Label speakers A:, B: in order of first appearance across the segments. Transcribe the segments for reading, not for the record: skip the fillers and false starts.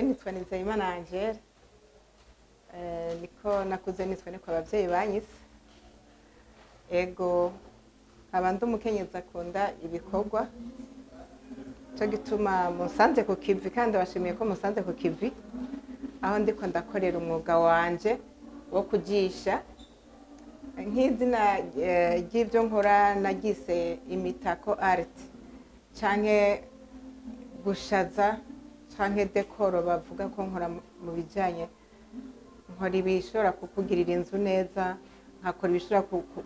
A: nitwa NIZEYIMANA Angèle niko nakuze nitwa niko abavyeyi banyise ego abantu umukenyeza akunda ibikorwa cyo gituma musanze ku kivi kandi bashimiye ko musanze ku kivi aho ndiko ndakorera umwuga wanje wo kujisha nk'izina ry'ivyo nkora nagise imitako art canke gushaza canke dekoro bavuga ko nkora mu bijanye nkora ibishobora kukugirira inzu neza nkakora ibishobora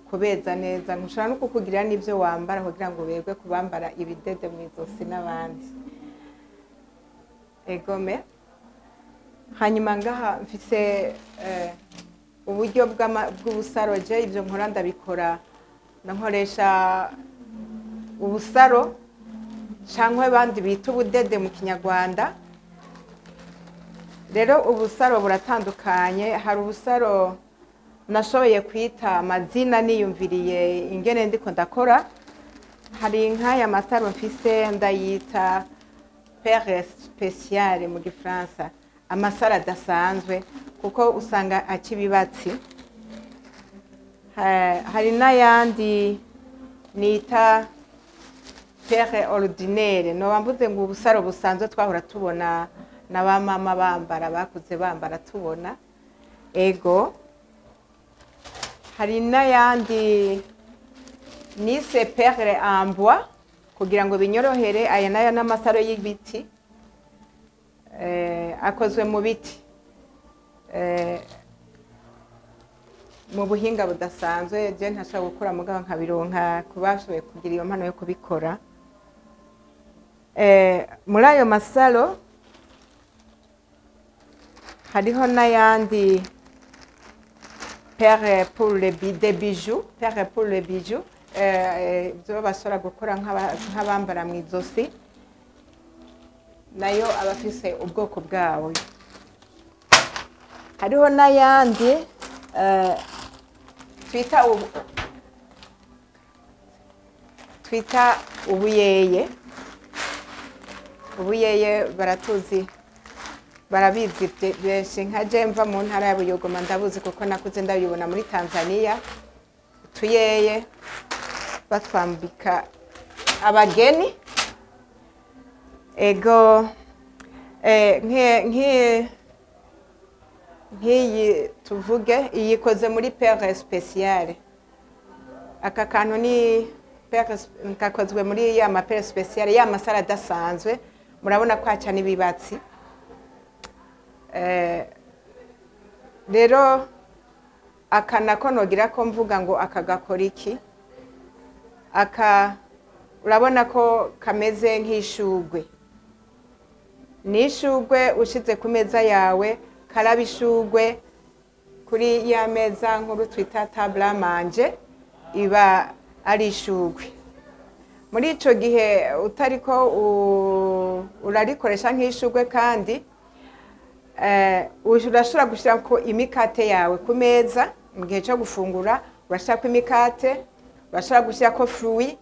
A: kubeza neza nkushobora no kukugirira n'ivyo wambara kugira ngo berwe kubambara ibidede mu izosi n'abandi egome hanyuma ngaha mfise uburyo bw'ubusaro je ivyo nkora ndabikora nkoresha ubusaro canke abandi bita ubudede mu kinyarwanda rero ubusaro buratandukanye hari ubusaro nashoboye kwita amazina niyumviriye ingene ndiko ndakora hari nk'aya masaro mfise ndayita pere spéciale mu gifaransa amasaro adasanzwe kuko usanga akibibatsi hari n'ayandi nita pere ordinaire no bambuze ngo ubusaro busanzwe twahora tubona na ba mama bambara bakuze bambara tubona ego hari n'ayandi nise pere en bois kugira ngo binyorohere aya nayo n'amasaro y'ibiti akozwe mu biti mu buhinga budasanzwe je ntashaka gukora mugabo nkabironka kubashoboye kugira iyo mpano yo kubikora muri ayo masaro hariho n'ayandi pere pour les bijoux pere pour les bijoux byo bashobora gukora nk'abambara mu izosi nayo abafise ubwoko bwawe hariho n'ayandi twita ubuyeye baratuzi barabizi benshi nka je mva mu ntara ya Buyogoma ndabuzi kuko nakuze ndabibona muri Tanzania tuyeye batwambika abageni ego nk'iyi tuvuge iyi ikoze muri pere spéciale aka kantu ni pere kakozwe muri ya mapere spéciale ya masara adasanzwe murabona ko aca n'ibibatsi rero aka nako nogira ko mvuga ngo aka gakora iki aka urabona ko kameze nk'ishugwe n'ishugwe ushize ku meza yawe karaba ishugwe kuri ya meza nkuru twita table à manger iba ari ishugwe muri ico gihe utariko urarikoresha nk'ishugwe kandi urashobora gushira ko imikate yawe ku meza mu gihe cyo gufungura urashira ko imikate urashobora gushira ko fruit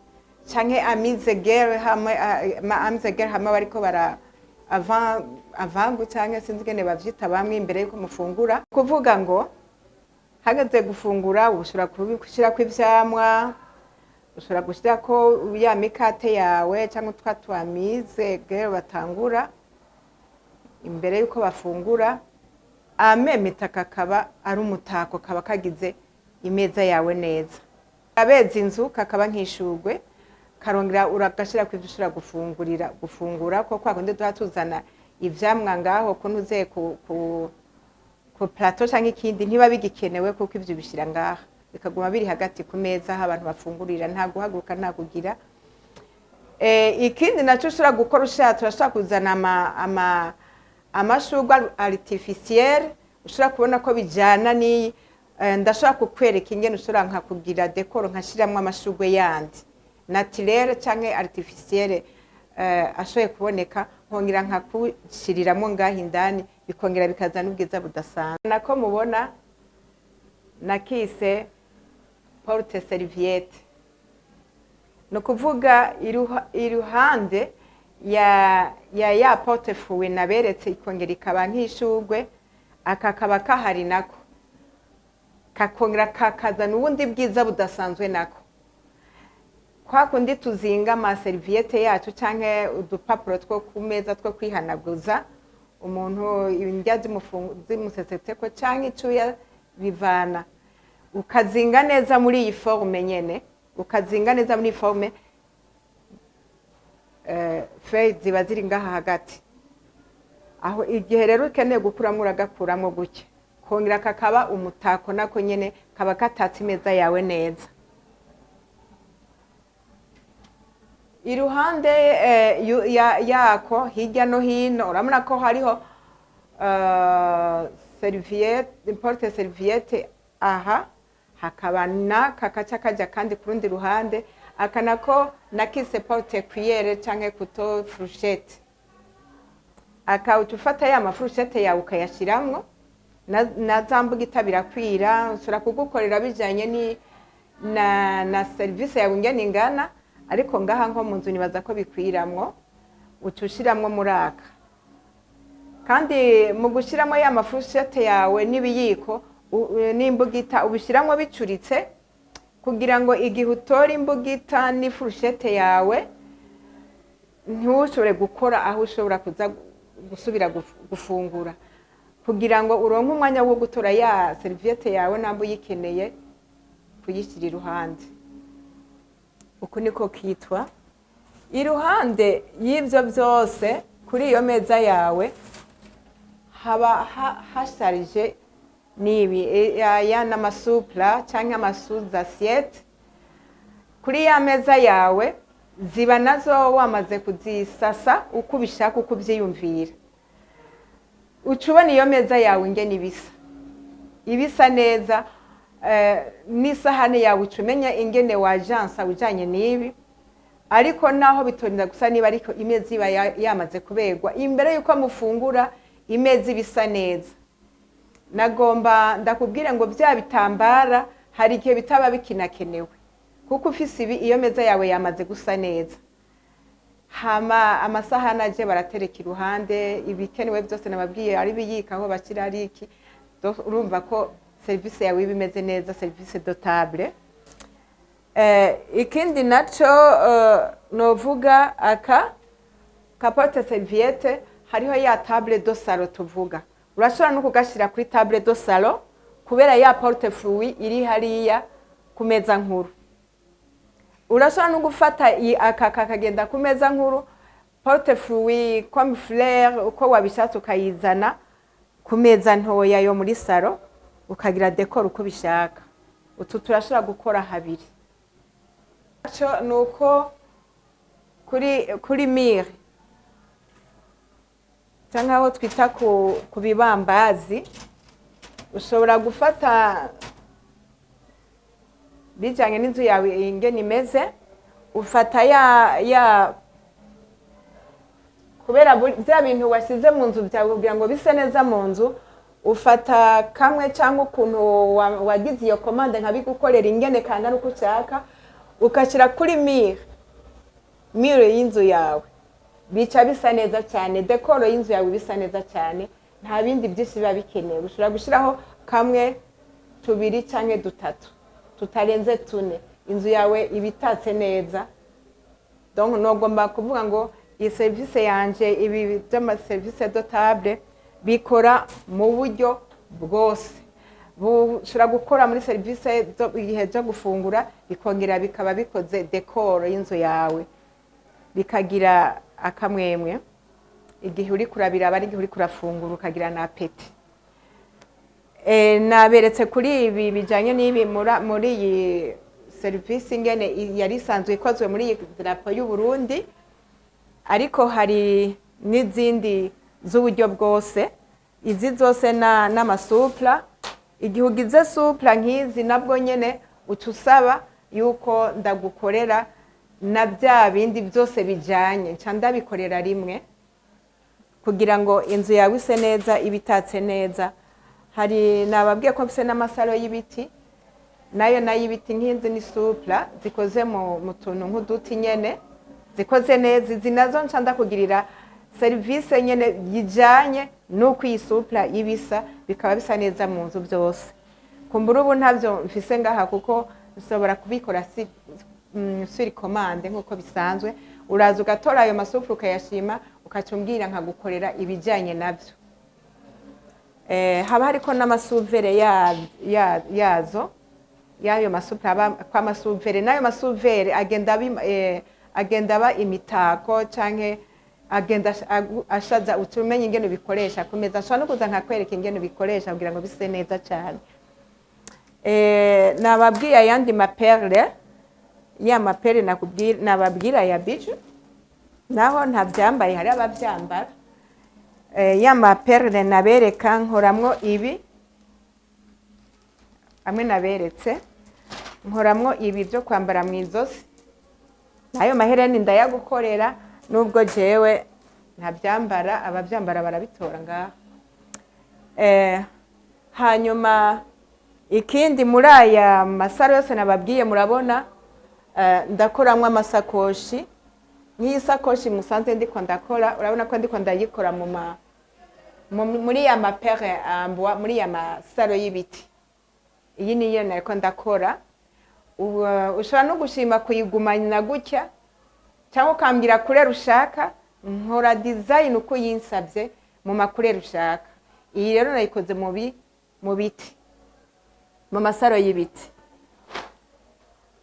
A: canke amizegere hamwe bariko bara avangu canke sinzi gene bavyita bamwe imbere yuko mufungura kuvuga ngo hagaze gufungura ushobora kubishira ko ivyamwa ushobora gushira ko ya mikate yawe canke twatwamizegere batangura imbere yuko bafungura amemita kakaba ari umutako kaba kagize imeza yawe neza abeza inzu kakaba nk'ishugwe karongera uragashira ko ivyo gufungura ko kwagonde tuzana ivyamwa ngaho kunuze ku plateau canke ikindi ntiba bigikenewe kuko ivyo bishira ngaha bikaguma biri hagati ku meza aho abantu bafungurira nta guhaguruka nta kugira ikindi naco ushobora gukora turashobora kuzana amashugwa artificiel ushobora kubona ko bijana ni ndashobora kukwereka ingene ushobora nka kugira dekoro nkashiramwe amashugwe yandi naturel canke artificiel ashoboye kuboneka nkongera nka kushiriramwe ngaho indani bikongera bikazana ubwiza budasanzwe nako mubona nakise porte serviette no kuvuga iruhande ya portefeuille naberetse ikongera ikaba nk'ishugwe, aka kaba kahari nako kakongera kakazana ubundi bwiza budasanzwe nako. Kwa kundi tuzinga ama serviette yacu canke udupapuro two ku meza two kwihanaguza umuntu indya zimusesetseko canke icuya bivana, ukazinga neza muri iyi forme nyene, ukazinga neza muri forme feuille ziba ziri ngaha hagati. Aho igihe rero ukeneye gukuramwo uragakuramwo gutya, kongera kakaba umutako nako nyene kaba katatse imeza yawe neza. Iruhande yako hirya no hino urabona ko hariho serviette, porte serviette aha, hakaba kakaca kaja kandi kurundi ruhande, akanako nakise porte cuillère canke couteau fourchette. Aka utufata ya mafurushete yawe ukayashiramwo na zambuga itabirakwira, usura kugukorera bijanye ni na service yawe ingene ingana, ariko ngaha nko munzu nibaza ko bikwiramwo, utushiramwo muraka. Kandi mu gushiramo ya mafurushete yawe n'ibiyiko n'imbugita ubishiramwo bicuritse, kugira ngo igihe utora imbugita n'ifurushete yawe ntushobore gukora aho ushobora kuza gusubira gufungura, kugira ngo uronke umwanya wo gutora ya serviette yawe nambu yikeneye kuyishira iruhande. Uko niko kitwa. Iruhande y'ivyo byose kuri iyo meza yawe haba hasharije nibi ya namasupla canke amasuza assiette. Kuri ya meza yawe ziba nazo wamaze kuzisasa uko ubishaka, uko uvyiyumvira. Ucubona iyo meza yawe ingene ibisa neza, n'isahani yawe ucumenya ingene wajansa ujanye nibi. Ariko naho bitorinda gusa niba ariko imeza iba yamaze kuberwa imbere yuko mufungura, imeza ibisa neza. Nagomba ndakubwira ngo vya bitambara hari igihe bitaba bikinakenewe, kuko ufise ibi iyo meza yawe yamaze gusa neza. Hama amasahani aje baratereka iruhande, ibikenewe byose nababwiye ari biyika aho bakira ari iki. Urumva ko service yawe ibimeze neza, service de table. Ikindi naco novuga aka porte serviette, hariho ya table de salon tuvuga. Urashobora no kugashira kuri table de salon kubera ya portefeuille iri hariya ku meza nkuru. Urashobora no gufata aka kakagenda ku meza nkuru, portefeuille comme fleur uko wabishatse ukayizana ku meza ntoya yo muri salon, ukagira decor uko bishaka. Utu turashobora gukora habiri. Aco nuko kuri mire cyangwa aho twita ku bibambazi, ushobora gufata bijanye n'inzu yawe ingene imeze, ufata kubera bya bintu wasize mu nzu byawe kugira ngo bise neza mu nzu, ufata kamwe cyangwa ukuntu wagize iyo commande nkabigukorera ingene kangana uko ushaka, ukashira kuri mire y'inzu yawe. Bica bisa neza cyane, decor y'inzu yawe bisa neza cyane, nta bindi byinshi biba bikenewe. Ushobora gushiraho kamwe, tubiri canke dutatu, tutarenze tune, inzu yawe ibitatse neza. Donc nogomba kuvuga ngo iyi service yanje, ibi by'ama service de table bikora mu buryo bwose. Bushobora gukora muri service igihe cyo gufungura, bikongera bikaba bikoze decor y'inzu yawe, bikagira akamwemwe igihe uri kurabira abari, igihe uri kurafungura ukagira na apeti. Naberetse kuri ibi bijanye n'ibi muri iyi service ingene yari isanzwe ikozwe muri iyi drapo y'u Burundi, ariko hari n'izindi z'uburyo bwose. Izi zose n'amasupla, igihe ugize supla nk'izi nabwo nyene utusaba yuko ndagukorera na bya bindi byose bijanye, nca ndabikorera rimwe kugira ngo inzu yawe ise neza, ibitatse neza. Hari nababwiye ko bise n'amasaro y'ibiti, nayo y'ibiti nk'inzi ni supla zikoze mu tuntu nk'uduti nyene, zikoze neza. Izi nazo nca ndakugirira serivisi nyene yijanye nuko iyi supla ibisa bikaba bisa neza mu nzu byose. Kumbura ubu ntavyo mfise ngaha kuko ushobora kubikora sur commande nkuko bisanzwe, uraza ugatora ayo masupla ukayashima ukacumbwira nkagukorera ibijanye navyo. Haba hariko n'amasuvere yazo yayo masupla aba kwa masuvere, nayo masuvere agenda aba imitako canke agenda ashaza utumenye ingene bikoresha kumeza. Nshobora no kuza nkakwereka ingene bikoresha kugira ngo bise neza cyane. Nababwiye ayandi maperle, ya maperle nababwira ya biju naho ntavyambaye, hari abavyambara. Ya maperle nabereka nkoramwo ibi amwe naberetse, nkoramwo ibi byo kwambara mu izosi. Nayo mahereni ndayagukorera nubwo jewe ntabyambara, abavyambara barabitora ngaha. Hanyuma ikindi muri aya masaro yose nababwiye murabona ndakoramwo amasakoshi. Nk'iyi sakoshi musanze ndiko ndakora, urabona ko ndiko ndayikora muri ya mapere ambwa, muri ya masaro y'ibiti. Iyi niyo nariko ndakora. Ushobora no gushima kuyigumana gutya cyangwa ukambwira kurera ushaka, nkora design uko yinsabye mu makurera ushaka. Iyi rero nayikoze mu biti, mu masaro y'ibiti,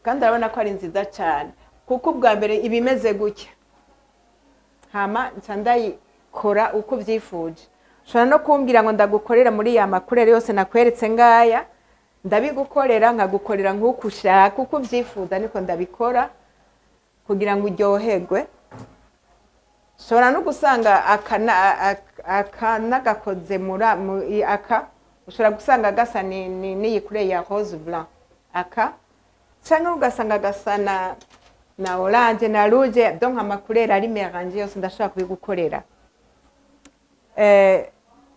A: kandi urabona ko ari nziza cyane kuko ubwa mbere ibimeze gutya, hama nca ndayikora uko byifuje. Ushobora no kumbwira ngo ndagukorera muri ya makurera yose nakweretse ngaya, ndabigukorera nkagukorera nk'uko ushaka, uko ubyifuza niko ndabikora kugira ngo uryoherwe. Ushobora no gusanga aka nagakoze aka, ushobora gusanga gasa n'iyi kure ya rose blanc aka, cyangwa ugasanga gasa na orange na rouge, donc amakurera ari mélange yose ndashaka kubigukorera.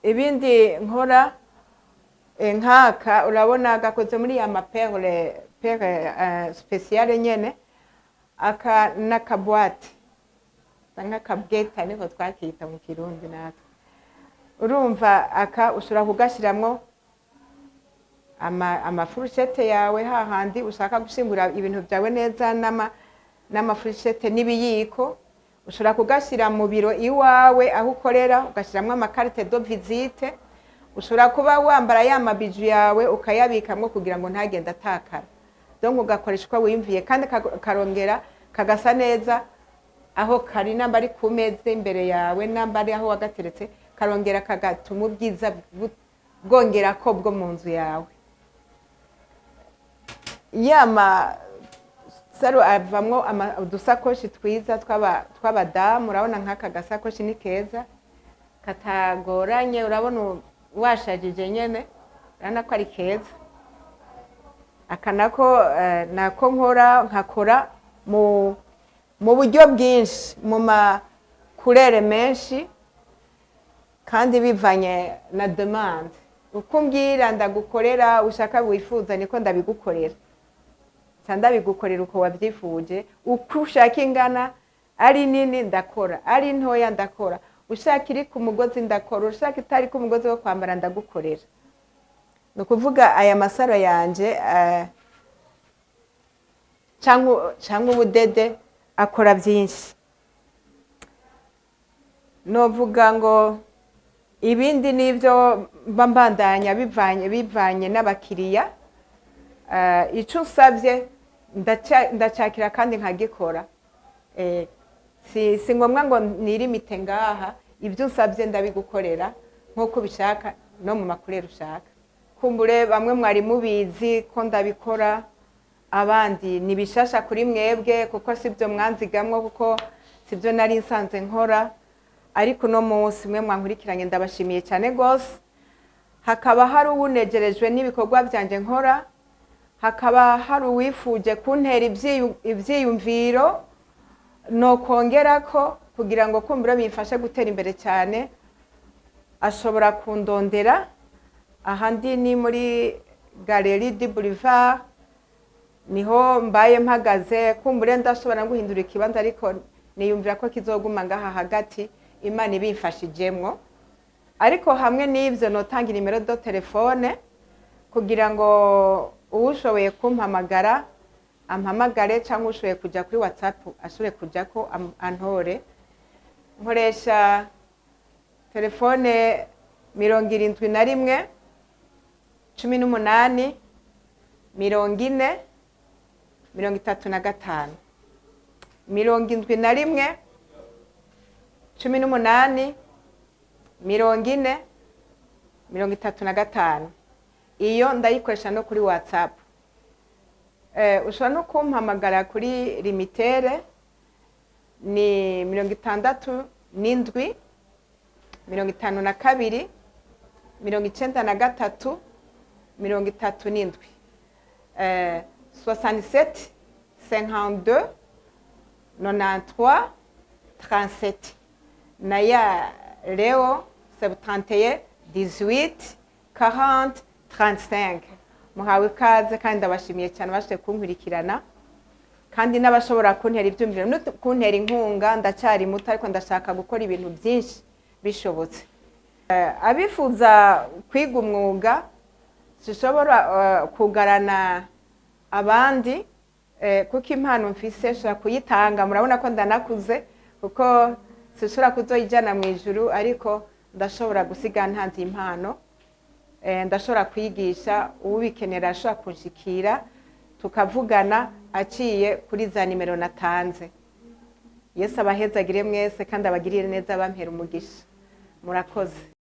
A: Ibindi nkora nkaka, urabona gakoze muri ya maperle spéciale nyene, aka n'akaboîte cyangwa kabweta niko twakita mu Kirundi natwe. Urumva aka ushobora kugashiramwo amafurushete yawe hahandi ushaka gushingura ibintu byawe neza, n'amafurushete n'ibiyiko. Ushobora kugashira mu biro iwawe aho ukorera, ugashiramwo amakarite de visite. Ushobora kuba wambara ya mabiju yawe ukayabikamwo kugira ngo ntagenda atakara, donc ugakoresha uko wiyumviye, kandi karongera kagasa neza aho kari, namba ari ku meza imbere yawe, namba ari aho wagateretse, karongera kagatuma ubwiza bwongera ko bwo mu nzu yawe. Yama saro avamwo udusakoshi twiza tw'abadamu. Urabona nk'aka gasakoshi ni keza katagoranye, urabona washajije nyene, urabona ko ari keza. Aka nako nkakora mu buryo bwinshi, mu makurere menshi, kandi bivanye na demande. Uko mbwira ndagukorera ushaka wifuza niko ndabigukorera. Ndabigukorera uko wabyifuje, uko ushaka ingana, ari nini ndakora, ari ntoya ndakora, ushaka iri ku mugozi ndakora, ushaka itari ku mugozi wo kwambara ndagukorera. No kuvuga aya masaro yanje cyangwa ubudede akora byinshi. Novuga ngo ibindi nivyo mbandanya bivanye n'abakiriya. Ico usabye ndacakira kandi nkagikora. Si ngombwa ngo nirimite ngaha, ibyo usabye ndabigukorera nkuko bishaka no mu makurero ushaka. Kumbure bamwe mwari mubizi ko ndabikora, abandi nibishasha kuri mwebwe kuko sibyo mwanzigamwo, kuko sibyo nari nsanze nkora. Ariko no munsi mwe mwankurikiranye ndabashimiye cyane gose. Hakaba hari ubunegerejwe n'ibikorwa byanje nkora, hakaba hari uwifuje kuntera ibyiyumviro no kongerako kugira ngo kumbura bifashe gutera imbere cyane. Ashobora kundondera ahandi ni muri Galerie du Boulevard, niho mbaye mpagaze. Kumbure ndashobora guhindura ikibanza, ariko niyumvira ko kizoguma ngaha hagati Imana ibimfashijemwo. Ariko hamwe n'ivyo notanga nimero do telefone kugira ngo uwushoboye kumpamagara ampamagare, cyangwa ushoboye kuja kuri WhatsApp ashobore kujako antore. Nkoresha telefone 71 18 40 35 71 18 40 35. Iyo ndayikoresha no kuri WhatsApp. Ushobora no kumpamagara kuri limitere ni 67 52 93 97 37 67 52 93 37. Naya Leo 71 18 40 35. Muhawe ikaze kandi abashimiye cyane bashe kunkurikirana, kandi n'abashobora kuntera ibyumviro no kuntera inkunga. Ndacyari muto ariko ndashaka gukora ibintu byinshi bishobotse. Abifuza kwiga umwuga sishobora kugarana abandi kuko impano mfise shaka kuyitanga. Murabona ko ndanakuze kuko sishobora kuzoyijana mu ijuru, ariko ndashobora gusiga ntanze impano. Ndashobora kwigisha ubikenera ashobora kunshikira tukavugana aciye kuri za nimero natanze. Yesu abahezagire mwese kandi abagirire neza bampera umugisha. Murakoze.